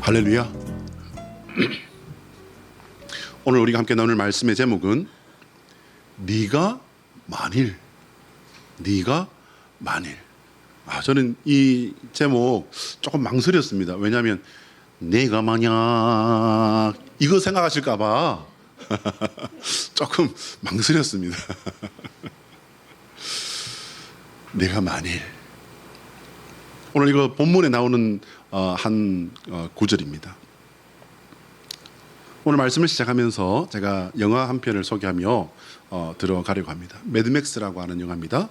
할렐루야. 오늘 우리가 함께 나눌 말씀의 제목은 네가 만일. 저는 이 제목 조금 망설였습니다. 왜냐하면 내가 만약 이거 생각하실까 봐 조금 망설였습니다. 내가 만일. 오늘 이거 본문에 나오는 한 구절입니다. 오늘 말씀을 시작하면서 제가 영화 한 편을 소개하며 들어가려고 합니다. 매드맥스라고 하는 영화입니다.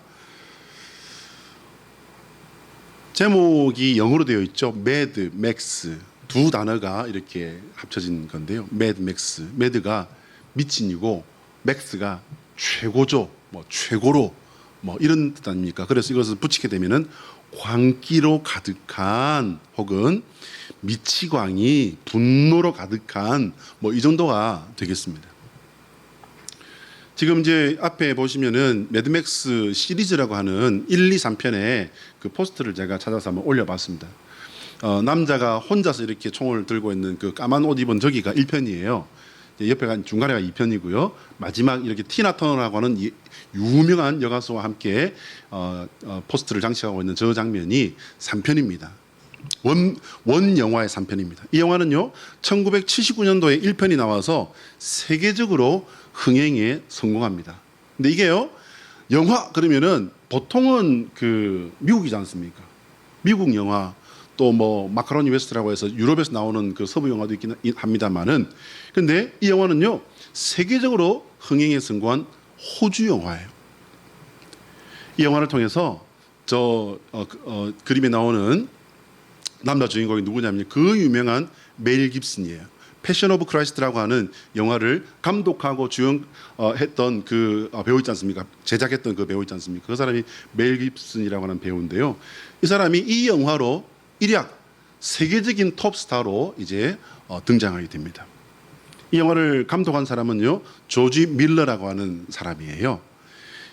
제목이 영어로 되어 있죠. 매드, 맥스 두 단어가 이렇게 합쳐진 건데요. 매드맥스, 매드가 미친이고 맥스가 최고죠. 최고로 이런 뜻 아닙니까? 그래서 이것을 붙이게 되면은 광기로 가득한 혹은 미치광이 분노로 가득한 이 정도가 되겠습니다. 지금 이제 앞에 보시면은 매드맥스 시리즈라고 하는 1, 2, 3편의 그 포스터를 제가 찾아서 한번 올려봤습니다. 남자가 혼자서 이렇게 총을 들고 있는 그 까만 옷 입은 저기가 1편이에요. 옆에가 중간에가 2편이고요. 마지막 이렇게 티나 터너라고 하는 유명한 여가수와 함께 포스터를 장식하고 있는 저 장면이 3편입니다. 원 영화의 3편입니다. 이 영화는요 1979년도에 1편이 나와서 세계적으로 흥행에 성공합니다. 근데 이게요 영화 그러면은 보통은 그 미국이지 않습니까? 미국 영화 또 마카로니 웨스트라고 해서 유럽에서 나오는 그 서부 영화도 있긴 합니다만은 근데 이 영화는요 세계적으로 흥행에 성공한 호주 영화예요. 이 영화를 통해서 그림에 나오는 남자 주인공이 누구냐면 그 유명한 멜 깁슨이에요. 패션 오브 크라이스트라고 하는 영화를 감독하고 주연했던 그 배우 있지 않습니까? 제작했던 그 배우 있지 않습니까? 그 사람이 멜 깁슨이라고 하는 배우인데요. 이 사람이 이 영화로 일약 세계적인 톱스타로 이제 등장하게 됩니다. 이 영화를 감독한 사람은요 조지 밀러라고 하는 사람이에요.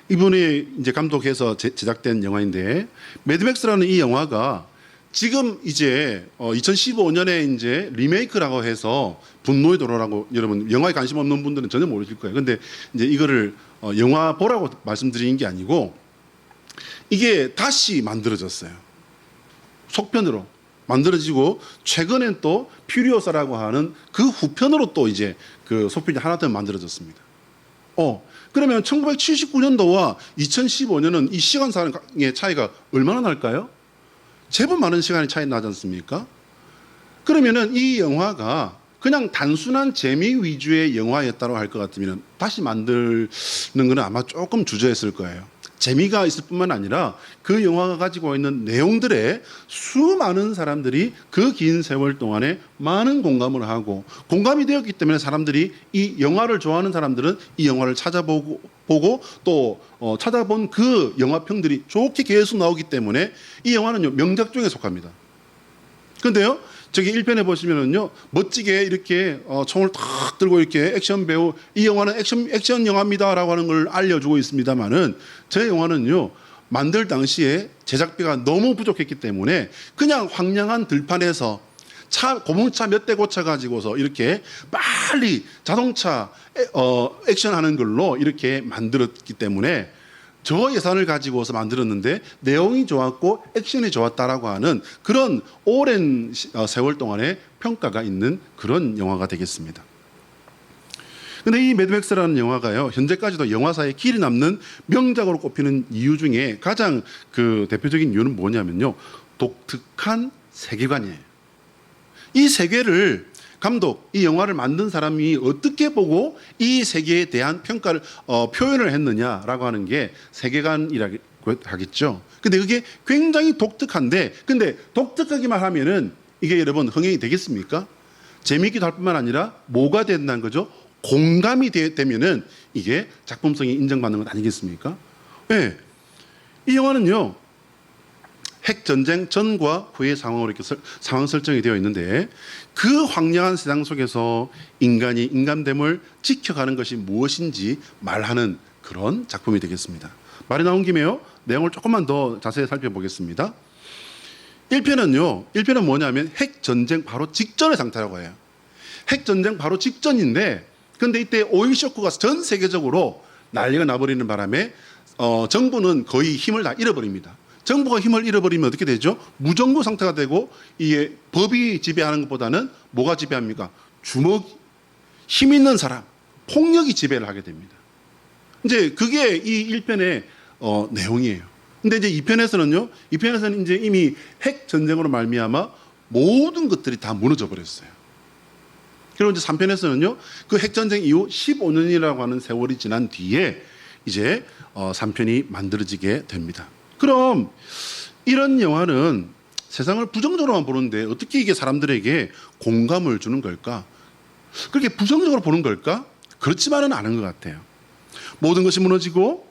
이분이 이제 감독해서 제작된 영화인데 매드맥스라는 이 영화가 지금 이제 2015년에 이제 리메이크라고 해서 분노의 도로라고 여러분 영화에 관심 없는 분들은 전혀 모르실 거예요. 근데 이제 이거를 영화 보라고 말씀드리는 게 아니고 이게 다시 만들어졌어요. 속편으로 만들어지고 최근엔 또 퓨리오사라고 하는 그 후편으로 또 이제 그 속편이 하나 더 만들어졌습니다. 그러면 1979년도와 2015년은 이 시간상의 차이가 얼마나 날까요? 제법 많은 시간이 차이 나지 않습니까? 그러면은 이 영화가 그냥 단순한 재미 위주의 영화였다고 할 것 같으면 다시 만드는 건 아마 조금 주저했을 거예요. 재미가 있을 뿐만 아니라 그 영화가 가지고 있는 내용들에 수많은 사람들이 그 긴 세월 동안에 많은 공감을 하고 공감이 되었기 때문에 사람들이 이 영화를 좋아하는 사람들은 이 영화를 찾아보고 또 찾아본 그 영화평들이 좋게 계속 나오기 때문에 이 영화는 명작 중에 속합니다. 그런데요 저기 1편에 보시면은요 멋지게 이렇게 총을 탁 들고 이렇게 액션 배우 이 영화는 액션 영화입니다라고 하는 걸 알려주고 있습니다만은 저 영화는요 만들 당시에 제작비가 너무 부족했기 때문에 그냥 황량한 들판에서 고물차 몇 대 고쳐 가지고서 이렇게 빨리 자동차 액션하는 걸로 이렇게 만들었기 때문에 저 예산을 가지고서 만들었는데 내용이 좋았고 액션이 좋았다라고 하는 그런 오랜 세월 동안의 평가가 있는 그런 영화가 되겠습니다. 근데 이 매드맥스라는 영화가요 현재까지도 영화사에 길이 남는 명작으로 꼽히는 이유 중에 가장 그 대표적인 이유는 뭐냐면요 독특한 세계관이에요. 이 세계를 이 영화를 만든 사람이 어떻게 보고 이 세계에 대한 평가를 표현을 했느냐라고 하는 게 세계관이라고 하겠죠. 근데 그게 굉장히 독특한데 근데 독특하기만 하면은 이게 여러분 흥행이 되겠습니까? 재미있기도 할 뿐만 아니라 뭐가 된다는 거죠? 공감이 되면은 이게 작품성이 인정받는 것 아니겠습니까? 네. 이 영화는요 핵전쟁 전과 후의 상황으로 이렇게 상황 설정이 되어 있는데 그 황량한 세상 속에서 인간이 인간됨을 지켜가는 것이 무엇인지 말하는 그런 작품이 되겠습니다. 말이 나온 김에요 내용을 조금만 더 자세히 살펴보겠습니다. 1편은 뭐냐면 핵전쟁 바로 직전의 상태라고 해요. 핵전쟁 바로 직전인데, 근데 이때 오일 쇼크가 전 세계적으로 난리가 나버리는 바람에 정부는 거의 힘을 다 잃어버립니다. 정부가 힘을 잃어버리면 어떻게 되죠? 무정부 상태가 되고, 이게 법이 지배하는 것보다는 뭐가 지배합니까? 힘 있는 사람, 폭력이 지배를 하게 됩니다. 이제 그게 이 1편의 내용이에요. 근데 이제 2편에서는 이제 이미 핵 전쟁으로 말미암아 모든 것들이 다 무너져 버렸어요. 그리고 이제 3편에서는요, 그 핵 전쟁 이후 15년이라고 하는 세월이 지난 뒤에 이제 3편이 만들어지게 됩니다. 그럼 이런 영화는 세상을 부정적으로만 보는데 어떻게 이게 사람들에게 공감을 주는 걸까? 그렇게 부정적으로 보는 걸까? 그렇지만은 않은 것 같아요. 모든 것이 무너지고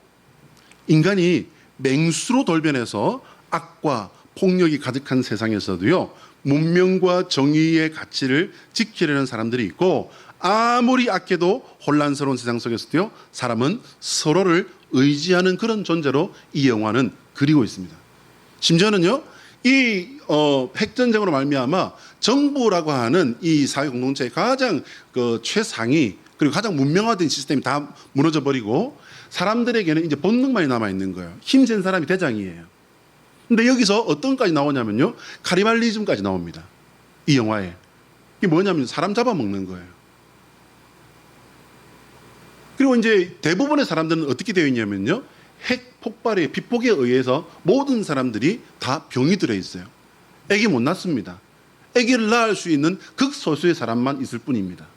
인간이 맹수로 돌변해서 악과 폭력이 가득한 세상에서도요, 문명과 정의의 가치를 지키려는 사람들이 있고, 아무리 악해도 혼란스러운 세상 속에서도요, 사람은 서로를 의지하는 그런 존재로 이 영화는 그리고 있습니다. 심지어는요, 이 핵전쟁으로 말미암아 정부라고 하는 이 사회 공동체의 가장 최상위, 그리고 가장 문명화된 시스템이 다 무너져 버리고 사람들에게는 이제 본능만이 남아 있는 거예요. 힘센 사람이 대장이에요. 근데 여기서 어떤 까지 나오냐면요, 카니발리즘까지 나옵니다. 이 영화에. 이게 뭐냐면 사람 잡아먹는 거예요. 그리고 이제 대부분의 사람들은 어떻게 되어 있냐면요, 핵 폭발의 피폭에 의해서 모든 사람들이 다 병이 들어 있어요. 아기 못 낳습니다. 아기를 낳을 수 있는 극소수의 사람만 있을 뿐입니다.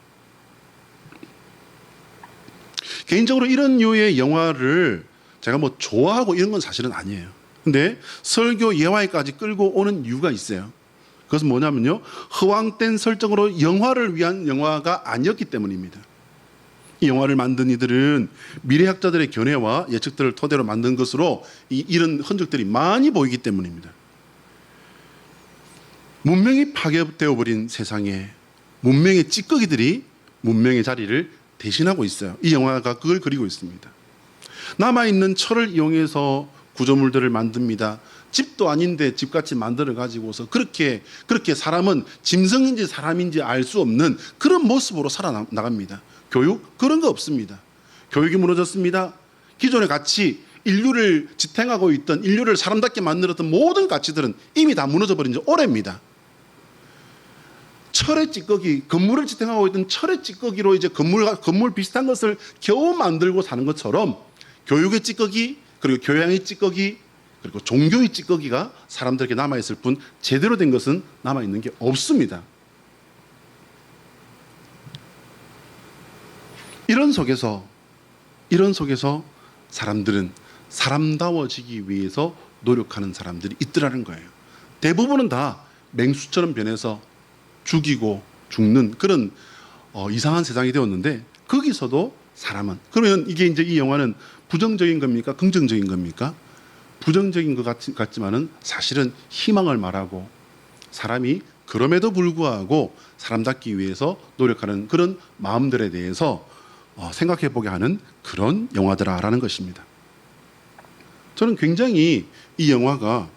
개인적으로 이런 류의 영화를 제가 뭐 좋아하고 이런 건 사실은 아니에요. 근데 설교 예화에까지 끌고 오는 이유가 있어요. 그것은 뭐냐면요, 허황된 설정으로 영화를 위한 영화가 아니었기 때문입니다. 이 영화를 만든 이들은 미래학자들의 견해와 예측들을 토대로 만든 것으로 이런 흔적들이 많이 보이기 때문입니다. 문명이 파괴되어 버린 세상에 문명의 찌꺼기들이 문명의 자리를 대신하고 있어요. 이 영화가 그걸 그리고 있습니다. 남아있는 철을 이용해서 구조물들을 만듭니다. 집도 아닌데 집같이 만들어 가지고서 그렇게 사람은 짐승인지 사람인지 알 수 없는 그런 모습으로 살아나갑니다. 교육? 그런 거 없습니다. 교육이 무너졌습니다. 기존의 가치, 인류를 지탱하고 있던, 인류를 사람답게 만들었던 모든 가치들은 이미 다 무너져 버린 지 오래입니다. 철의 찌꺼기, 건물을 지탱하고 있던 철의 찌꺼기로 이제 건물 비슷한 것을 겨우 만들고 사는 것처럼 교육의 찌꺼기, 그리고 교양의 찌꺼기, 그리고 종교의 찌꺼기가 사람들에게 남아있을 뿐 제대로 된 것은 남아있는 게 없습니다. 이런 속에서 사람들은 사람다워지기 위해서 노력하는 사람들이 있더라는 거예요. 대부분은 다 맹수처럼 변해서 죽이고 죽는 그런 이상한 세상이 되었는데, 거기서도 사람은, 그러면 이게 이제 이 영화는 부정적인 겁니까? 긍정적인 겁니까? 부정적인 것 같지만은 사실은 희망을 말하고, 사람이 그럼에도 불구하고 사람답기 위해서 노력하는 그런 마음들에 대해서 생각해 보게 하는 그런 영화더라라는 것입니다. 저는 굉장히 이 영화가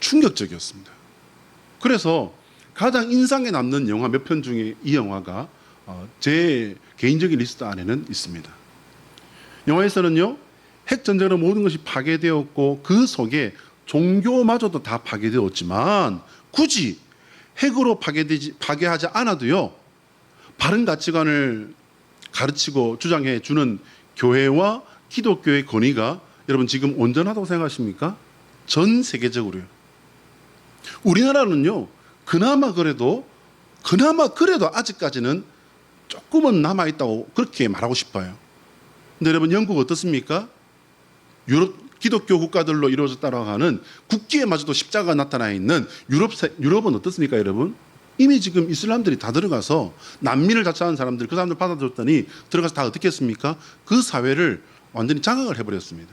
충격적이었습니다. 그래서 가장 인상에 남는 영화 몇 편 중에 이 영화가 제 개인적인 리스트 안에는 있습니다. 영화에서는요, 핵전쟁으로 모든 것이 파괴되었고 그 속에 종교마저도 다 파괴되었지만 굳이 핵으로 파괴하지 않아도요, 바른 가치관을 가르치고 주장해 주는 교회와 기독교의 권위가 여러분 지금 온전하다고 생각하십니까? 전 세계적으로요. 우리나라는요, 그나마 그래도 아직까지는 조금은 남아있다고 그렇게 말하고 싶어요. 근데 여러분 영국 어떻습니까? 유럽 기독교 국가들로 이루어졌다고 하는 국기에마저도 십자가가 나타나 있는 유럽은 어떻습니까, 여러분? 이미 지금 이슬람들이 다 들어가서 난민을 자처하는 사람들, 그 사람들 받아들였더니 들어가서 다 어떻게 했습니까? 그 사회를 완전히 장악을 해버렸습니다.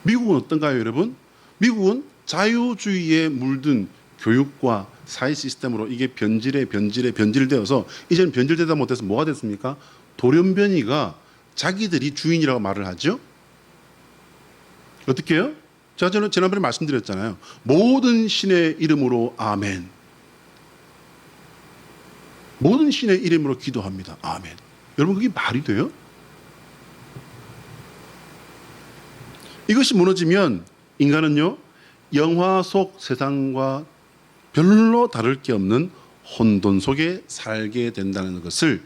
미국은 어떤가요, 여러분? 미국은 자유주의에 물든 교육과 사회 시스템으로 이게 변질되어서 이제는 변질되다 못해서 뭐가 됐습니까? 돌연변이가 자기들이 주인이라고 말을 하죠. 어떻게 해요? 제가 지난번에 말씀드렸잖아요. 모든 신의 이름으로 아멘. 모든 신의 이름으로 기도합니다. 아멘. 여러분 그게 말이 돼요? 이것이 무너지면 인간은요, 영화 속 세상과 별로 다를 게 없는 혼돈 속에 살게 된다는 것을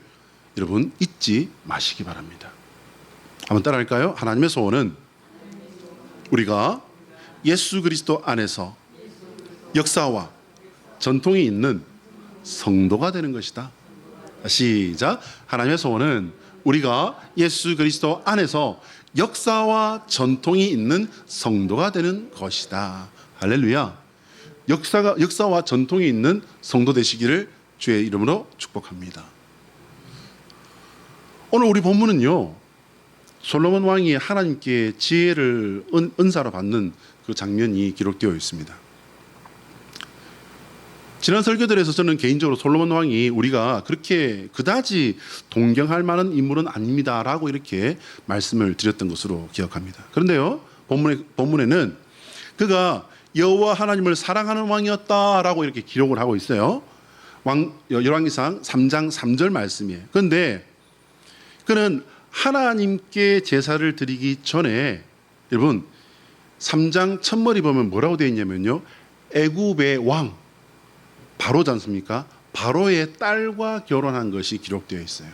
여러분 잊지 마시기 바랍니다. 한번 따라할까요? 하나님의 소원은 우리가 예수 그리스도 안에서 역사와 전통이 있는 성도가 되는 것이다. 시작. 하나님의 소원은 우리가 예수 그리스도 안에서 역사와 전통이 있는 성도가 되는 것이다. 할렐루야. 역사와 전통이 있는 성도 되시기를 주의 이름으로 축복합니다. 오늘 우리 본문은요, 솔로몬 왕이 하나님께 지혜를 은사로 받는 그 장면이 기록되어 있습니다. 지난 설교들에서 저는 개인적으로 솔로몬 왕이 우리가 그렇게 그다지 동경할 만한 인물은 아닙니다라고 이렇게 말씀을 드렸던 것으로 기억합니다. 그런데요, 본문에는 그가 여호와 하나님을 사랑하는 왕이었다라고 이렇게 기록을 하고 있어요. 열왕기상 3장 3절 말씀이에요. 그런데 그는 하나님께 제사를 드리기 전에 여러분 3장 첫머리 보면 뭐라고 되어 있냐면요, 애굽의 왕 바로지 않습니까? 바로의 딸과 결혼한 것이 기록되어 있어요.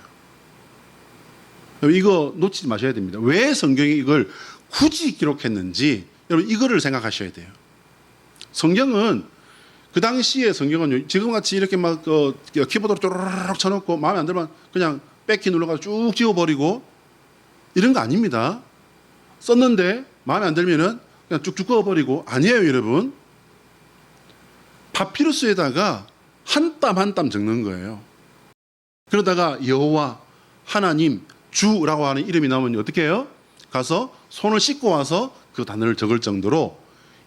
이거 놓치지 마셔야 됩니다. 왜 성경이 이걸 굳이 기록했는지 여러분 이거를 생각하셔야 돼요. 성경은 그 당시에 성경은 지금같이 이렇게 막 키보드로 쪼르륵 쳐놓고 마음에 안 들면 그냥 백키 눌러가지고 쭉 지워버리고 이런 거 아닙니다. 썼는데 마음에 안 들면은 그냥 쭉쭉 그어버리고 아니에요, 여러분. 파피루스에다가 한 땀 한 땀 적는 거예요. 그러다가 여호와 하나님 주라고 하는 이름이 나오면 어떻게 해요? 가서 손을 씻고 와서 그 단어를 적을 정도로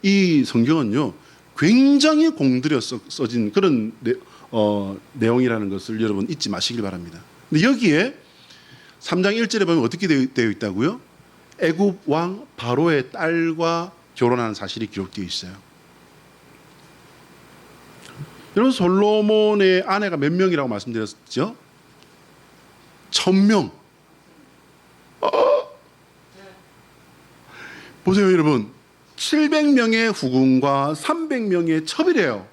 이 성경은요 굉장히 공들여 써진 그런 내용이라는 것을 여러분 잊지 마시길 바랍니다. 근데 여기에 3장 1절에 보면 어떻게 되어 있다고요? 애굽 왕 바로의 딸과 결혼하는 사실이 기록되어 있어요. 여러분 솔로몬의 아내가 몇 명이라고 말씀드렸죠? 1000명. 보세요 여러분, 700명의 후궁과 300명의 첩이래요.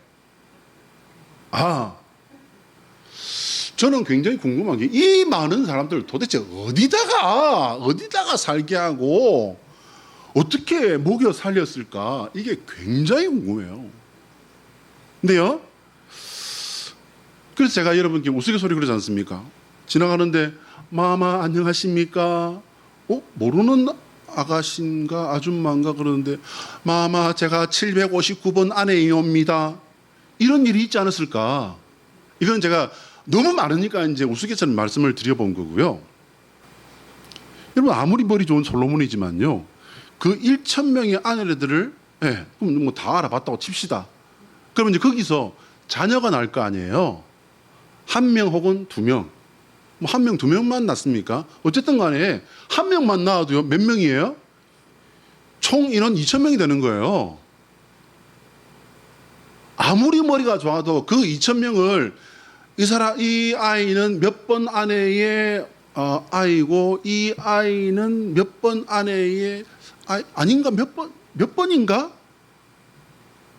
저는 굉장히 궁금한 게 이 많은 사람들 도대체 어디다가 살게 하고 어떻게 먹여 살렸을까? 이게 굉장히 궁금해요. 근데요, 그래서 제가 여러분께 우스갯소리 그러지 않습니까? 지나가는데 마마 안녕하십니까? 모르는 아가씨인가 아줌마인가 그러는데 마마 제가 759번 아내이옵니다. 이런 일이 있지 않았을까? 이건 제가 너무 많으니까 이제 우스갯소리 말씀을 드려본 거고요. 여러분 아무리 머리 좋은 솔로몬이지만요, 그 1000명의 아내들을 그럼 뭐 다 알아봤다고 칩시다. 그러면 이제 거기서 자녀가 날 거 아니에요. 1명 혹은 2명. 뭐 1명, 2명만 낳습니까? 어쨌든 간에 1명만 낳아도요, 몇 명이에요? 총 인원 2000명이 되는 거예요. 아무리 머리가 좋아도 그 2000명을 이 아이는 몇 번 아내의 아이고 이 아이는 몇 번 아내의 아닌가 몇 번인가?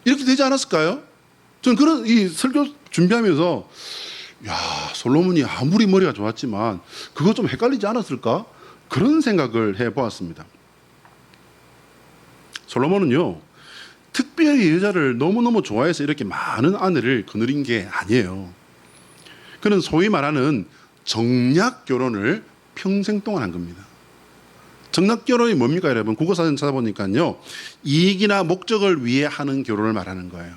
이렇게 되지 않았을까요? 저는 그런 이 설교 준비하면서 솔로몬이 아무리 머리가 좋았지만 그거 좀 헷갈리지 않았을까? 그런 생각을 해보았습니다. 솔로몬은요 특별히 여자를 너무너무 좋아해서 이렇게 많은 아내를 거느린 게 아니에요. 그는 소위 말하는 정략 결혼을 평생 동안 한 겁니다. 정략 결혼이 뭡니까 여러분? 국어사전 찾아보니까요, 이익이나 목적을 위해 하는 결혼을 말하는 거예요.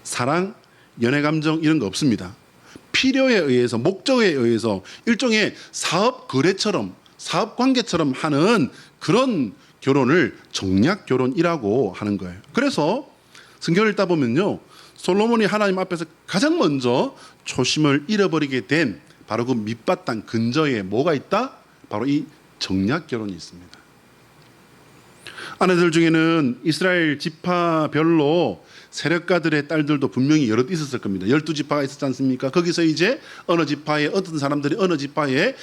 사랑, 연애감정 이런 거 없습니다. 필요에 의해서, 목적에 의해서 일종의 사업 거래처럼, 사업 관계처럼 하는 그런 결혼을 정략 결혼이라고 하는 거예요. 그래서 성경을 읽다 보면요, 솔로몬이 하나님 앞에서 가장 먼저 초심을 잃어버리게 된 바로 그 밑바탕 근저에 뭐가 있다? 바로 이 정략 결혼이 있습니다. 아내들 중에는 이스라엘 지파별로 세력가들의 딸들도 분명히 여럿 있었을 겁니다. 12지파가 있었지 않습니까? 거기서 이제 어느 지파에 어떤 사람들이 어느 지파의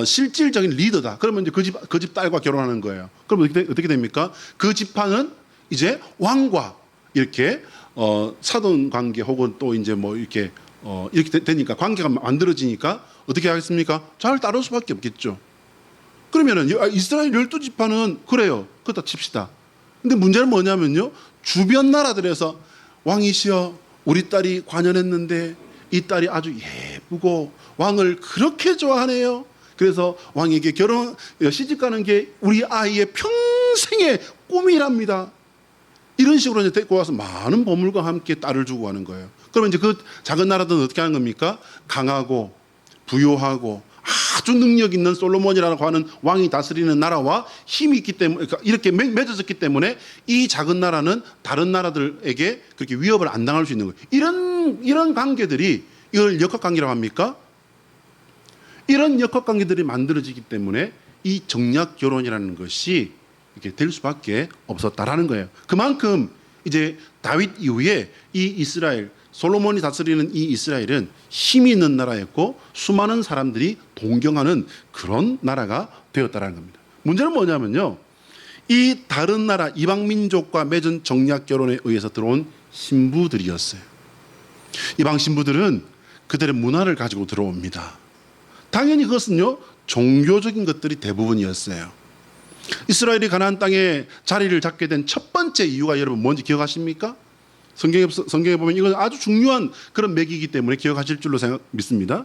실질적인 리더다. 그러면 이제 그 집 딸과 결혼하는 거예요. 그럼 어떻게 됩니까? 그 지파는 이제 왕과 이렇게 사돈 관계 혹은 또 이제 뭐 이렇게 이렇게 되니까 관계가 만들어지니까 어떻게 하겠습니까? 잘 따를 수밖에 없겠죠. 그러면은 이스라엘 12지파는 그래요. 그렇다 칩시다. 근데 문제는 뭐냐면요. 주변 나라들에서 왕이시여 우리 딸이 관연했는데 이 딸이 아주 예쁘고 왕을 그렇게 좋아하네요. 그래서 왕에게 시집가는 게 우리 아이의 평생의 꿈이랍니다. 이런 식으로 이제 데리고 와서 많은 보물과 함께 딸을 주고 가는 거예요. 그러면 이제 그 작은 나라들은 어떻게 하는 겁니까? 강하고 부유하고 아주 능력 있는 솔로몬이라고 하는 왕이 다스리는 나라와 힘이 있기 때문에 이렇게 맺어졌기 때문에 이 작은 나라는 다른 나라들에게 그렇게 위협을 안 당할 수 있는 거예요. 이런 관계들이 이걸 역학관계라고 합니까? 이런 역학관계들이 만들어지기 때문에 이 정략 결혼이라는 것이 이렇게 될 수밖에 없었다라는 거예요. 그만큼 이제 다윗 이후에 이 이스라엘 솔로몬이 다스리는 이 이스라엘은 힘이 있는 나라였고 수많은 사람들이 동경하는 그런 나라가 되었다는 겁니다. 문제는 뭐냐면요. 이 다른 나라 이방 민족과 맺은 정략 결혼에 의해서 들어온 신부들이었어요. 이방 신부들은 그들의 문화를 가지고 들어옵니다. 당연히 그것은요. 종교적인 것들이 대부분이었어요. 이스라엘이 가나안 땅에 자리를 잡게 된 첫 번째 이유가 여러분 뭔지 기억하십니까? 성경에 보면 이건 아주 중요한 그런 맥이기 때문에 기억하실 줄로 믿습니다.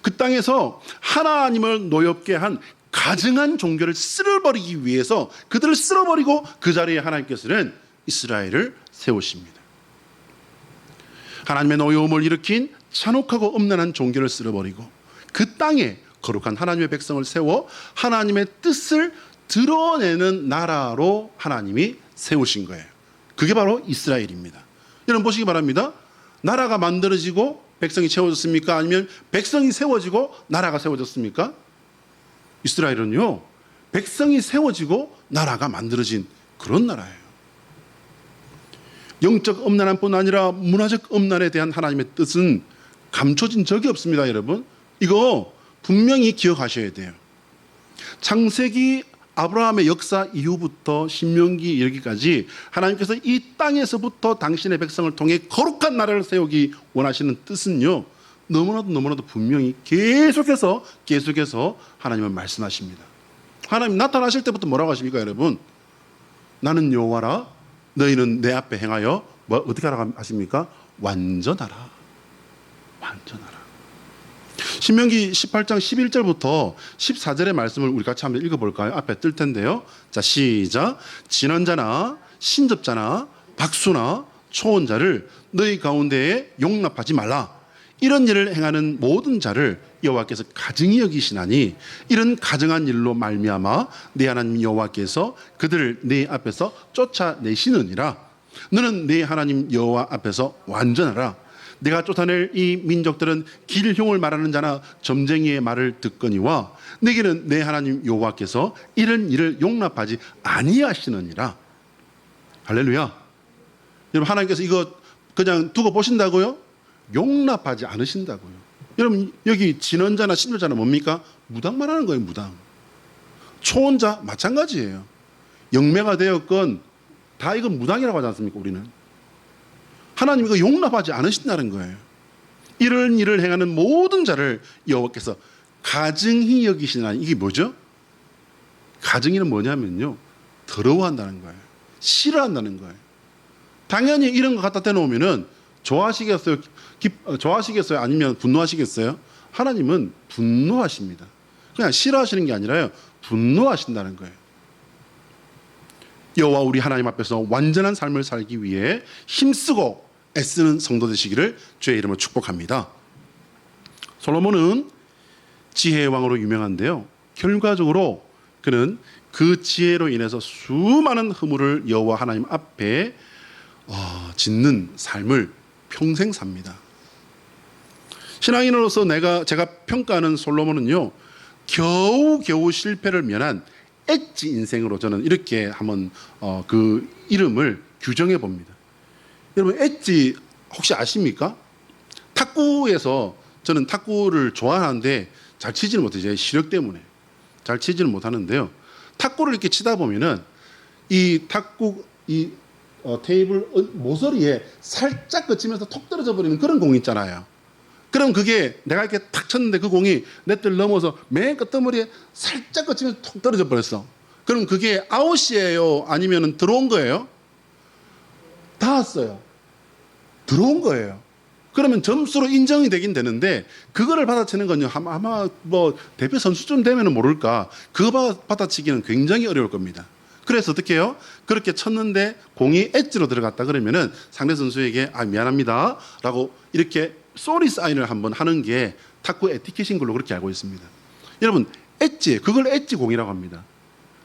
그 땅에서 하나님을 노엽게 한 가증한 종교를 쓸어버리기 위해서 그들을 쓸어버리고 그 자리에 하나님께서는 이스라엘을 세우십니다. 하나님의 노여움을 일으킨 잔혹하고 엄란한 종교를 쓸어버리고 그 땅에 거룩한 하나님의 백성을 세워 하나님의 뜻을 드러내는 나라로 하나님이 세우신 거예요. 그게 바로 이스라엘입니다. 여러분 보시기 바랍니다. 나라가 만들어지고 백성이 채워졌습니까? 아니면 백성이 세워지고 나라가 세워졌습니까? 이스라엘은요. 백성이 세워지고 나라가 만들어진 그런 나라예요. 영적 엄난함뿐 아니라 문화적 엄난에 대한 하나님의 뜻은 감춰진 적이 없습니다. 여러분. 이거 분명히 기억하셔야 돼요. 창세기 아브라함의 역사 이후부터 신명기 이르기까지 하나님께서 이 땅에서부터 당신의 백성을 통해 거룩한 나라를 세우기 원하시는 뜻은요. 너무나도 분명히 계속해서 하나님은 말씀하십니다. 하나님 나타나실 때부터 뭐라고 하십니까 여러분? 나는 여호와라 너희는 내 앞에 행하여 어떻게 하라고 하십니까? 완전하라. 신명기 18장 11절부터 14절의 말씀을 우리 같이 한번 읽어볼까요? 앞에 뜰 텐데요. 자, 시작. 진언자나 신접자나 박수나 초혼자를 너희 가운데에 용납하지 말라. 이런 일을 행하는 모든 자를 여호와께서 가증히 여기시나니 이런 가증한 일로 말미암아 네 하나님 여호와께서 그들을 네 앞에서 쫓아내시느니라. 너는 네 하나님 여호와 앞에서 완전하라. 내가 쫓아낼 이 민족들은 길흉을 말하는 자나 점쟁이의 말을 듣거니와 내게는 내 하나님 여호와께서 이런 일을 용납하지 아니하시느니라. 할렐루야. 여러분 하나님께서 이거 그냥 두고 보신다고요? 용납하지 않으신다고요. 여러분 여기 진언자나 신혼자는 뭡니까? 무당 말하는 거예요. 무당. 초혼자 마찬가지예요. 영매가 되었건 다 이건 무당이라고 하지 않습니까? 우리는. 하나님 이거 용납하지 않으신다는 거예요. 이런 일을 행하는 모든 자를 여호와께서 가증히 여기시나. 이게 뭐죠? 가증히는 뭐냐면요. 더러워한다는 거예요. 싫어한다는 거예요. 당연히 이런 거 갖다 대놓으면은 좋아하시겠어요? 좋아하시겠어요? 아니면 분노하시겠어요? 하나님은 분노하십니다. 그냥 싫어하시는 게 아니라요. 분노하신다는 거예요. 여호와 우리 하나님 앞에서 완전한 삶을 살기 위해 힘쓰고 애쓰는 성도 되시기를 주의 이름으로 축복합니다. 솔로몬은 지혜의 왕으로 유명한데요. 결과적으로 그는 그 지혜로 인해서 수많은 허물을 여호와 하나님 앞에 짓는 삶을 평생 삽니다. 신앙인으로서 제가 평가하는 솔로몬은요. 겨우 실패를 면한 엣지 인생으로 저는 이렇게 한번 그 이름을 규정해 봅니다. 여러분 엣지 혹시 아십니까? 탁구에서 저는 탁구를 좋아하는데 잘 치지는 못해요. 제 시력 때문에 잘 치지는 못하는데요. 탁구를 이렇게 치다 보면은 이 탁구 테이블 모서리에 살짝 거치면서 톡 떨어져 버리는 그런 공이 있잖아요. 그럼 그게 내가 이렇게 탁 쳤는데 그 공이 내 뜰 넘어서 맨 끝머리에 살짝 거치면서 톡 떨어져 버렸어. 그럼 그게 아웃이에요? 아니면 들어온 거예요? 닿았어요. 들어온 거예요. 그러면 점수로 인정이 되긴 되는데 그거를 받아치는 건요 아마 뭐 대표 선수쯤 되면은 모를까 그거 받아치기는 굉장히 어려울 겁니다. 그래서 어떻게 해요? 그렇게 쳤는데 공이 엣지로 들어갔다 그러면은 상대 선수에게 미안합니다 라고 이렇게 쏘리 사인을 한번 하는 게 탁구 에티켓인 걸로 그렇게 알고 있습니다. 여러분 엣지 그걸 엣지 공이라고 합니다.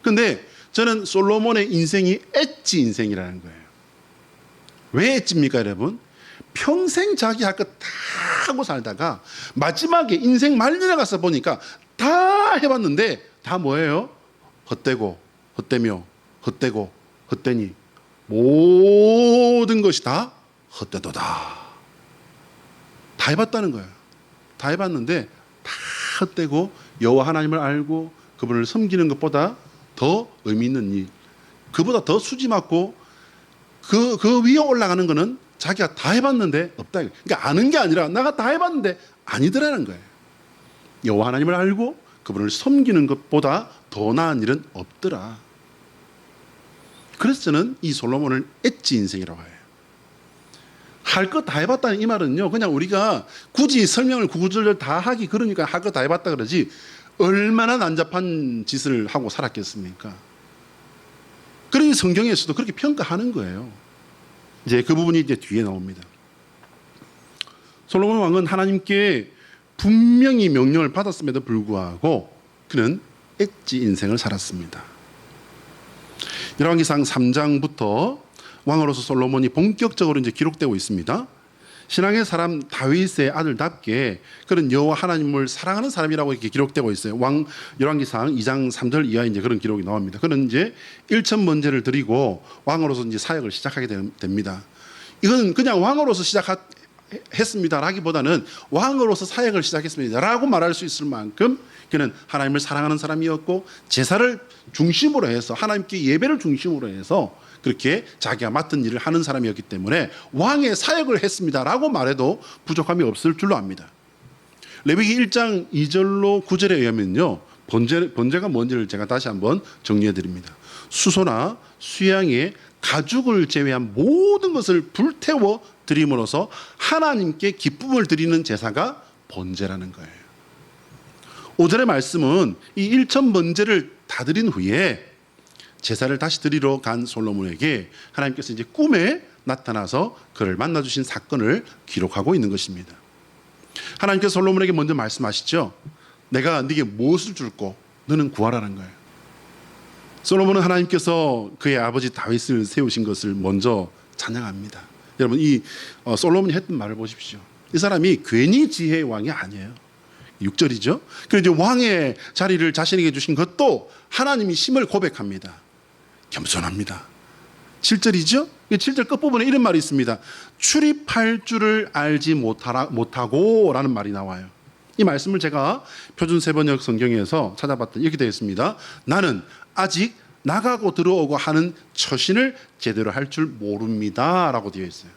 근데 저는 솔로몬의 인생이 엣지 인생이라는 거예요. 왜 엣지입니까 여러분? 평생 자기 할 것 다 하고 살다가 마지막에 인생 말년에 가서 보니까 다 해봤는데 다 뭐예요? 헛되고 헛되며 헛되고 헛되니 모든 것이 다 헛되도다. 다 해봤다는 거예요. 다 해봤는데 다 헛되고 여호와 하나님을 알고 그분을 섬기는 것보다 더 의미 있는 일, 그보다 더 수지 맞고 그 위에 올라가는 거는 자기가 다 해봤는데 없다. 그러니까 아는 게 아니라 내가 다 해봤는데 아니더라는 거예요. 여호와 하나님을 알고 그분을 섬기는 것보다 더 나은 일은 없더라. 그래서 저는 이 솔로몬을 엣지 인생이라고 해요. 할 것 다 해봤다는 이 말은요, 그냥 우리가 굳이 설명을 구구절절 다 하기 그러니까 할 것 다 해봤다 그러지 얼마나 난잡한 짓을 하고 살았겠습니까? 그러니 성경에서도 그렇게 평가하는 거예요. 이제 그 부분이 이제 뒤에 나옵니다. 솔로몬 왕은 하나님께 분명히 명령을 받았음에도 불구하고 그는 엣지 인생을 살았습니다. 열왕기상 3장부터 왕으로서 솔로몬이 본격적으로 이제 기록되고 있습니다. 신앙의 사람 다윗의 아들답게 그런 여호와 하나님을 사랑하는 사람이라고 이렇게 기록되고 있어요. 열왕기상 2장 3절 이하에 이제 그런 기록이 나옵니다. 그는 이제 일천 번제를 드리고 왕으로서 이제 사역을 시작하게 됩니다. 이건 그냥 왕으로서 시작했습니다라기보다는 왕으로서 사역을 시작했습니다라고 말할 수 있을 만큼 그는 하나님을 사랑하는 사람이었고 제사를 중심으로 해서 하나님께 예배를 중심으로 해서 그렇게 자기가 맡은 일을 하는 사람이었기 때문에 왕의 사역을 했습니다라고 말해도 부족함이 없을 줄로 압니다. 레위기 1장 2절로 9절에 의하면요, 번제가 뭔지를 제가 다시 한번 정리해 드립니다. 수소나 수양의 가죽을 제외한 모든 것을 불태워 드림으로써 하나님께 기쁨을 드리는 제사가 번제라는 거예요. 5절의 말씀은 이 일천 번제를 다 드린 후에 제사를 다시 드리러 간 솔로몬에게 하나님께서 이제 꿈에 나타나서 그를 만나주신 사건을 기록하고 있는 것입니다. 하나님께서 솔로몬에게 먼저 말씀하시죠. 내가 네게 무엇을 줄고 너는 구하라는 거예요. 솔로몬은 하나님께서 그의 아버지 다윗을 세우신 것을 먼저 찬양합니다. 여러분 이 솔로몬이 했던 말을 보십시오. 이 사람이 괜히 지혜의 왕이 아니에요. 6절이죠. 그리고 이제 왕의 자리를 자신에게 주신 것도 하나님이 심을 고백합니다. 겸손합니다. 7절이죠. 7절 끝부분에 이런 말이 있습니다. 출입할 줄을 알지 못하고 라는 말이 나와요. 이 말씀을 제가 표준 세번역 성경에서 찾아봤더니 이렇게 되어 있습니다. 나는 아직 나가고 들어오고 하는 처신을 제대로 할 줄 모릅니다 라고 되어 있어요.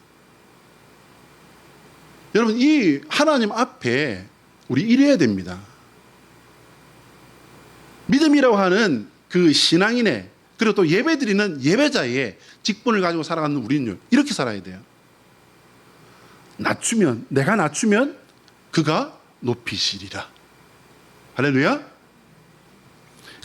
여러분 이 하나님 앞에 우리 이래야 됩니다. 믿음이라고 하는 그 신앙인의 그리고 또 예배드리는 예배자의 직분을 가지고 살아가는 우리는 이렇게 살아야 돼요. 내가 낮추면 그가 높이시리라. 할렐루야.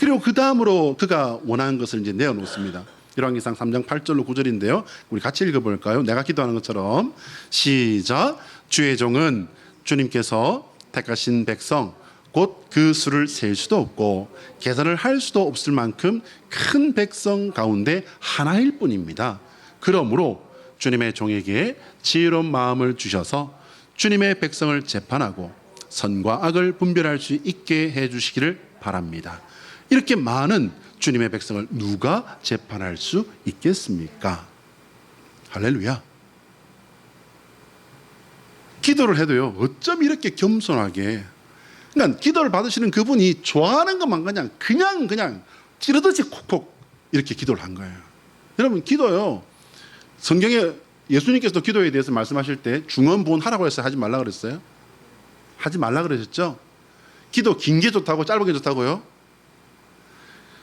그리고 그 다음으로 그가 원하는 것을 이제 내어놓습니다. 열왕기상 3장 8절로 9절인데요. 우리 같이 읽어볼까요? 내가 기도하는 것처럼 시작. 주의 종은 주님께서 택하신 백성 곧 그 수를 셀 수도 없고 계산을 할 수도 없을 만큼 큰 백성 가운데 하나일 뿐입니다. 그러므로 주님의 종에게 지혜로운 마음을 주셔서 주님의 백성을 재판하고 선과 악을 분별할 수 있게 해주시기를 바랍니다. 이렇게 많은 주님의 백성을 누가 재판할 수 있겠습니까? 할렐루야. 기도를 해도요, 어쩜 이렇게 겸손하게, 그러니까 기도를 받으시는 그분이 좋아하는 것만 그냥 찌르듯이 콕콕 이렇게 기도를 한 거예요. 여러분, 기도요, 성경에 예수님께서도 기도에 대해서 말씀하실 때 중언부언하라고 했어요? 하지 말라 그랬어요? 하지 말라 그러셨죠? 기도 긴 게 좋다고 짧은 게 좋다고요?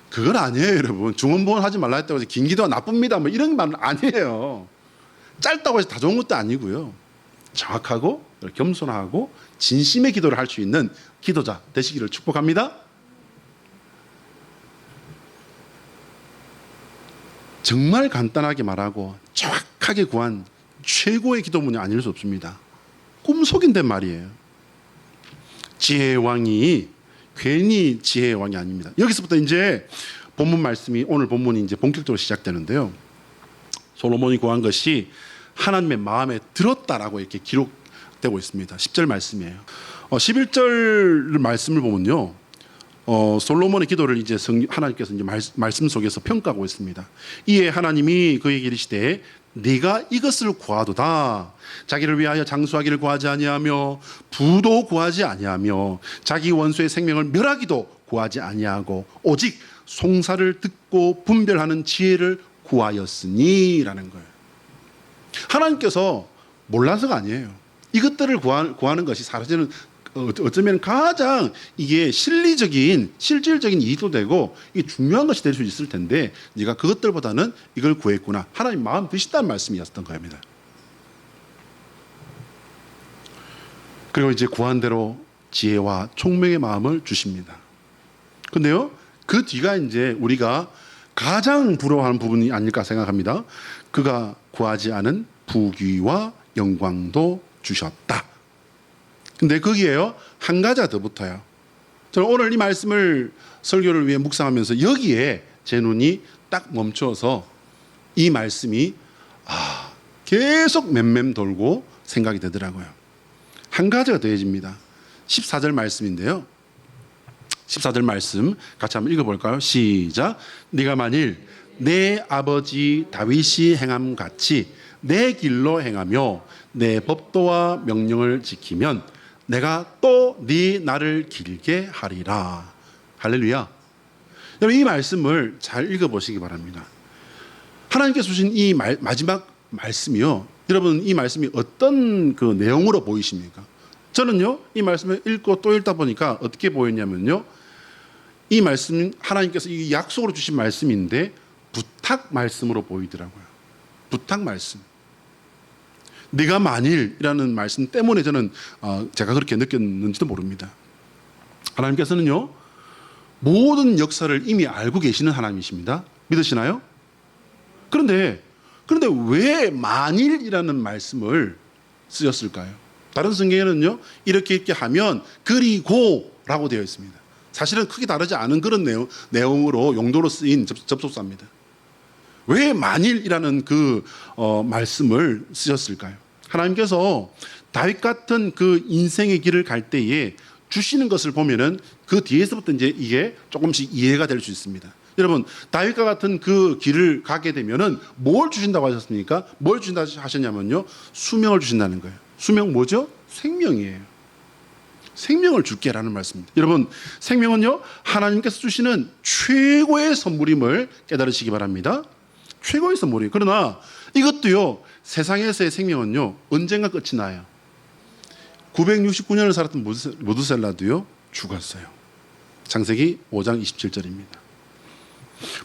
그건 아니에요, 여러분. 중언부언 하지 말라 했다고 해서 긴 기도가 나쁩니다, 뭐 이런 말은 아니에요. 짧다고 해서 다 좋은 것도 아니고요. 정확하고 겸손하고 진심의 기도를 할 수 있는 기도자 되시기를 축복합니다. 정말 간단하게 말하고 정확하게 구한 최고의 기도문이 아닐 수 없습니다. 꿈속인데 말이에요. 지혜의 왕이 괜히 지혜의 왕이 아닙니다. 여기서부터 이제 본문 말씀이, 오늘 본문이 이제 본격적으로 시작되는데요. 솔로몬이 구한 것이 하나님의 마음에 들었다라고 이렇게 기록되고 있습니다. 10절 말씀이에요. 11절 말씀을 보면요, 솔로몬의 기도를 이제 하나님께서 이제 말씀 속에서 평가하고 있습니다. 이에 하나님이 그에게 이르시되 네가 이것을 구하도다. 자기를 위하여 장수하기를 구하지 아니하며 부도 구하지 아니하며 자기 원수의 생명을 멸하기도 구하지 아니하고 오직 송사를 듣고 분별하는 지혜를 구하였으니라는 거예요. 하나님께서 몰라서가 아니에요. 이것들을 구하는 것이 사실은 어쩌면 가장 이게 실리적인 실질적인 이익도 되고 이게 중요한 것이 될 수 있을 텐데 네가 그것들보다는 이걸 구했구나. 하나님 마음 드신다는 말씀이었던 겁니다. 그리고 이제 구한 대로 지혜와 총명의 마음을 주십니다. 근데요, 그 뒤가 이제 우리가 가장 부러워하는 부분이 아닐까 생각합니다. 그가 구하지 않은 부귀와 영광도 주셨다. 근데 거기에요, 한 가지가 더 붙어요. 저는 오늘 이 말씀을 설교를 위해 묵상하면서 여기에 제 눈이 딱 멈춰서 이 말씀이 계속 맴맴 돌고 생각이 되더라고요. 한 가지가 더해집니다. 14절 말씀인데요. 14절 말씀 같이 한번 읽어볼까요? 시작. 네가 만일 내 아버지 다윗이 행함 같이 내 길로 행하며 내 법도와 명령을 지키면 내가 또 네 날을 길게 하리라. 할렐루야. 여러분, 이 말씀을 잘 읽어보시기 바랍니다. 하나님께서 주신 이 마지막 말씀이요, 여러분, 이 말씀이 어떤 그 내용으로 보이십니까? 저는요, 이 말씀을 읽고 또 읽다 보니까 어떻게 보였냐면요, 이 말씀은 하나님께서 이 약속으로 주신 말씀인데 부탁 말씀으로 보이더라고요. 부탁 말씀. 네가 만일이라는 말씀 때문에 저는 제가 그렇게 느꼈는지도 모릅니다. 하나님께서는요, 모든 역사를 이미 알고 계시는 하나님이십니다. 믿으시나요? 그런데 왜 만일이라는 말씀을 쓰셨을까요? 다른 성경에는요, 이렇게 하면 그리고라고 되어 있습니다. 사실은 크게 다르지 않은 그런 내용으로 용도로 쓰인 접속사입니다. 왜 만일이라는 그 말씀을 쓰셨을까요? 하나님께서 다윗 같은 그 인생의 길을 갈 때에 주시는 것을 보면은 그 뒤에서부터 이제 이게 조금씩 이해가 될 수 있습니다. 여러분, 다윗과 같은 그 길을 가게 되면은 뭘 주신다고 하셨습니까? 뭘 주신다고 하셨냐면요, 수명을 주신다는 거예요. 수명 뭐죠? 생명이에요. 생명을 줄게라는 말씀입니다. 여러분, 생명은요, 하나님께서 주시는 최고의 선물임을 깨달으시기 바랍니다. 최고의 선물이에요. 그러나 이것도요, 세상에서의 생명은요, 언젠가 끝이 나요. 969년을 살았던 무드셀라도요, 죽었어요. 창세기 5장 27절입니다.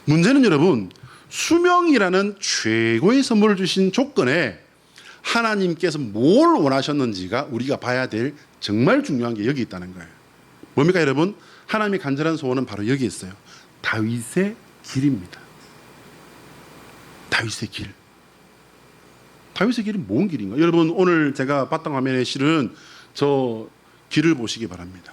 문제는 여러분, 수명이라는 최고의 선물을 주신 조건에 하나님께서 뭘 원하셨는지가 우리가 봐야 될 정말 중요한 게 여기 있다는 거예요. 뭡니까 여러분? 하나님의 간절한 소원은 바로 여기 있어요. 다윗의 길입니다. 다윗의 길. 다윗의 길이 뭔 길인가? 여러분, 오늘 제가 봤던 화면에 실은 저 길을 보시기 바랍니다.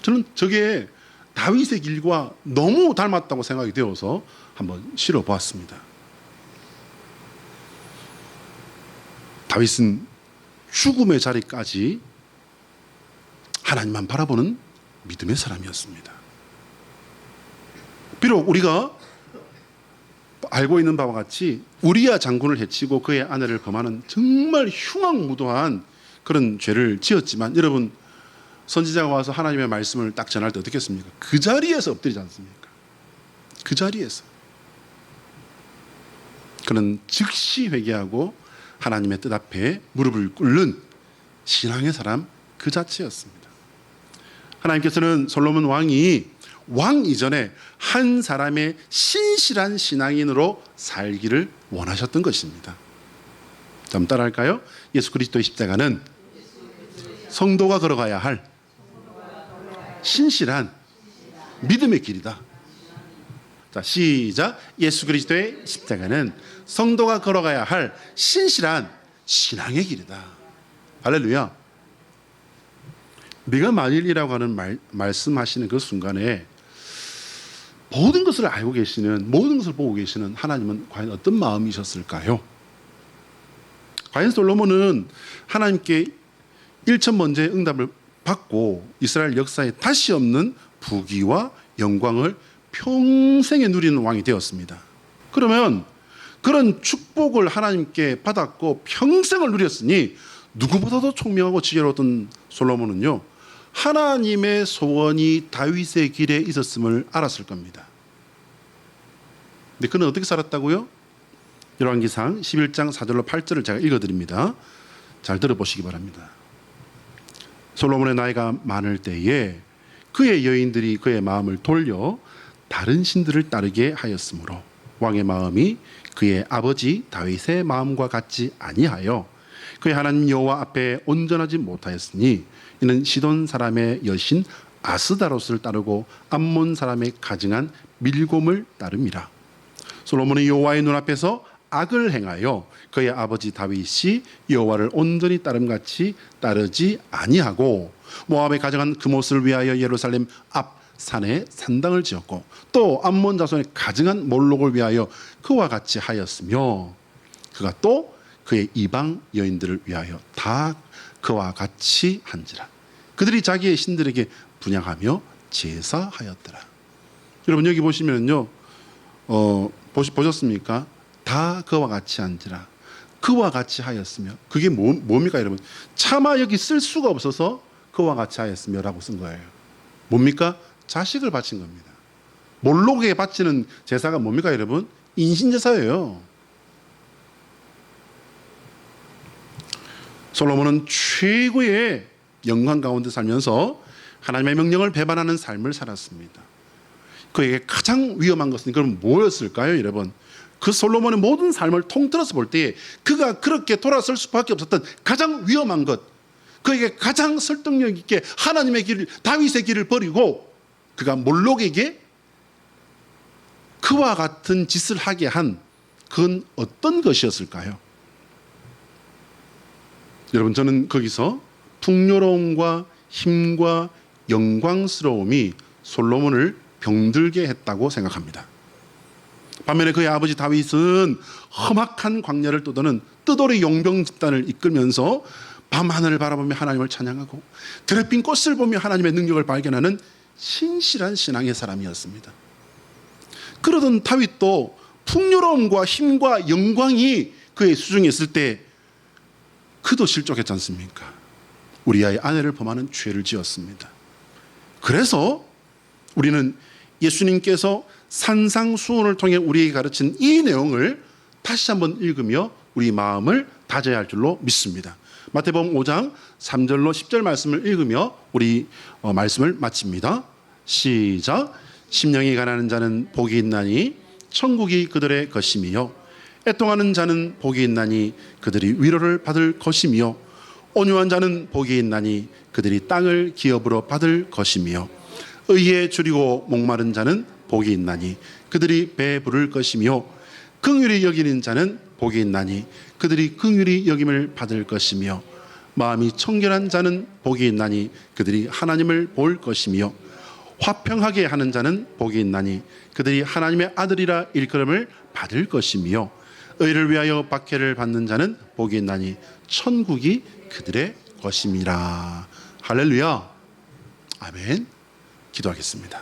저는 저게 다윗의 길과 너무 닮았다고 생각이 되어서 한번 실어보았습니다. 다윗은 죽음의 자리까지 하나님만 바라보는 믿음의 사람이었습니다. 비록 우리가 알고 있는 바와 같이 우리야 장군을 해치고 그의 아내를 범하는 정말 흉악무도한 그런 죄를 지었지만, 여러분, 선지자가 와서 하나님의 말씀을 딱 전할 때 어떻게 했습니까? 그 자리에서 엎드리지 않습니까? 그 자리에서. 그는 즉시 회개하고 하나님의 뜻 앞에 무릎을 꿇는 신앙의 사람 그 자체였습니다. 하나님께서는 솔로몬 왕이 왕 이전에 한 사람의 신실한 신앙인으로 살기를 원하셨던 것입니다. 좀 따라할까요? 예수 그리스도의 십자가는 성도가 걸어가야 할 신실한 믿음의 길이다. 자, 시작. 예수 그리스도의 십자가는 성도가 걸어가야 할 신실한 신앙의 길이다. 할렐루야. 네가 만일이라고 하는 말씀하시는 그 순간에 모든 것을 알고 계시는, 모든 것을 보고 계시는 하나님은 과연 어떤 마음이셨을까요? 과연 솔로몬은 하나님께 1,000번째 응답을 받고 이스라엘 역사에 다시 없는 부귀와 영광을 평생에 누리는 왕이 되었습니다. 그러면 그런 축복을 하나님께 받았고 평생을 누렸으니 누구보다도聰明하고 지혜로웠던 솔로몬은요, 하나님의 소원이 다윗의 길에 있었음을 알았을 겁니다. 근데 그는 어떻게 살았다고요? 열왕기상 11장 4절로 8절을 제가 읽어드립니다. 잘 들어보시기 바랍니다. 솔로몬의 나이가 많을 때에 그의 여인들이 그의 마음을 돌려 다른 신들을 따르게 하였으므로 왕의 마음이 그의 아버지 다윗의 마음과 같지 아니하여 그의 하나님 여호와 앞에 온전하지 못하였으니 이는 시돈 사람의 여신 아스다롯을 따르고 암몬 사람의 가증한 밀곰을 따름이라. 솔로몬이 여호와의 눈앞에서 악을 행하여 그의 아버지 다윗이 여호와를 온전히 따름같이 따르지 아니하고 모압에 가증한 금옷을 위하여 예루살렘 앞 산에 산당을 지었고 또 암몬 자손의 가증한 몰록을 위하여 그와 같이 하였으며 그가 또 그의 이방 여인들을 위하여 다 그와 같이 한지라. 그들이 자기의 신들에게 분향하며 제사하였더라. 여러분 여기 보시면요, 보셨습니까? 다 그와 같이 한지라. 그와 같이 하였으며, 그게 뭡니까 여러분? 차마 여기 쓸 수가 없어서 그와 같이 하였으며 라고 쓴 거예요. 뭡니까? 자식을 바친 겁니다. 몰록에게 바치는 제사가 뭡니까 여러분? 인신제사예요. 솔로몬은 최고의 영광 가운데 살면서 하나님의 명령을 배반하는 삶을 살았습니다. 그에게 가장 위험한 것은 그럼 뭐였을까요 여러분? 그 솔로몬의 모든 삶을 통틀어서 볼 때 그가 그렇게 돌아설 수밖에 없었던 가장 위험한 것, 그에게 가장 설득력 있게 하나님의 길을, 다윗의 길을 버리고 그가 몰록에게 그와 같은 짓을 하게 한 그건 어떤 것이었을까요? 여러분 저는 거기서 풍요로움과 힘과 영광스러움이 솔로몬을 병들게 했다고 생각합니다. 반면에 그의 아버지 다윗은 험악한 광야를 떠도는 뜨돌이 용병 집단을 이끌면서 밤하늘을 바라보며 하나님을 찬양하고 드레핀 꽃을 보며 하나님의 능력을 발견하는 신실한 신앙의 사람이었습니다. 그러던 다윗도 풍요로움과 힘과 영광이 그의 수중에 있을 때 그도 실족했지 않습니까? 우리아의 아내를 범하는 죄를 지었습니다. 그래서 우리는 예수님께서 산상수훈을 통해 우리에게 가르친 이 내용을 다시 한번 읽으며 우리 마음을 다져야 할 줄로 믿습니다. 마태복음 5장 3절로 10절 말씀을 읽으며 우리 말씀을 마칩니다. 시작. 심령이 가난한 자는 복이 있나니 천국이 그들의 것이며 애통하는 자는 복이 있나니 그들이 위로를 받을 것이며 온유한 자는 복이 있나니 그들이 땅을 기업으로 받을 것이며 의에 줄이고 목마른 자는 복이 있나니 그들이 배부를 것이며 긍휼히 여기는 자는 복이 있나니 그들이 긍휼히 여김을 받을 것이며 마음이 청결한 자는 복이 있나니 그들이 하나님을 볼 것이며 화평하게 하는 자는 복이 있나니 그들이 하나님의 아들이라 일컬음을 받을 것이며 의를 위하여 박해를 받는 자는 복이 있나니 천국이 그들의 것임이라. 할렐루야. 아멘. 기도하겠습니다.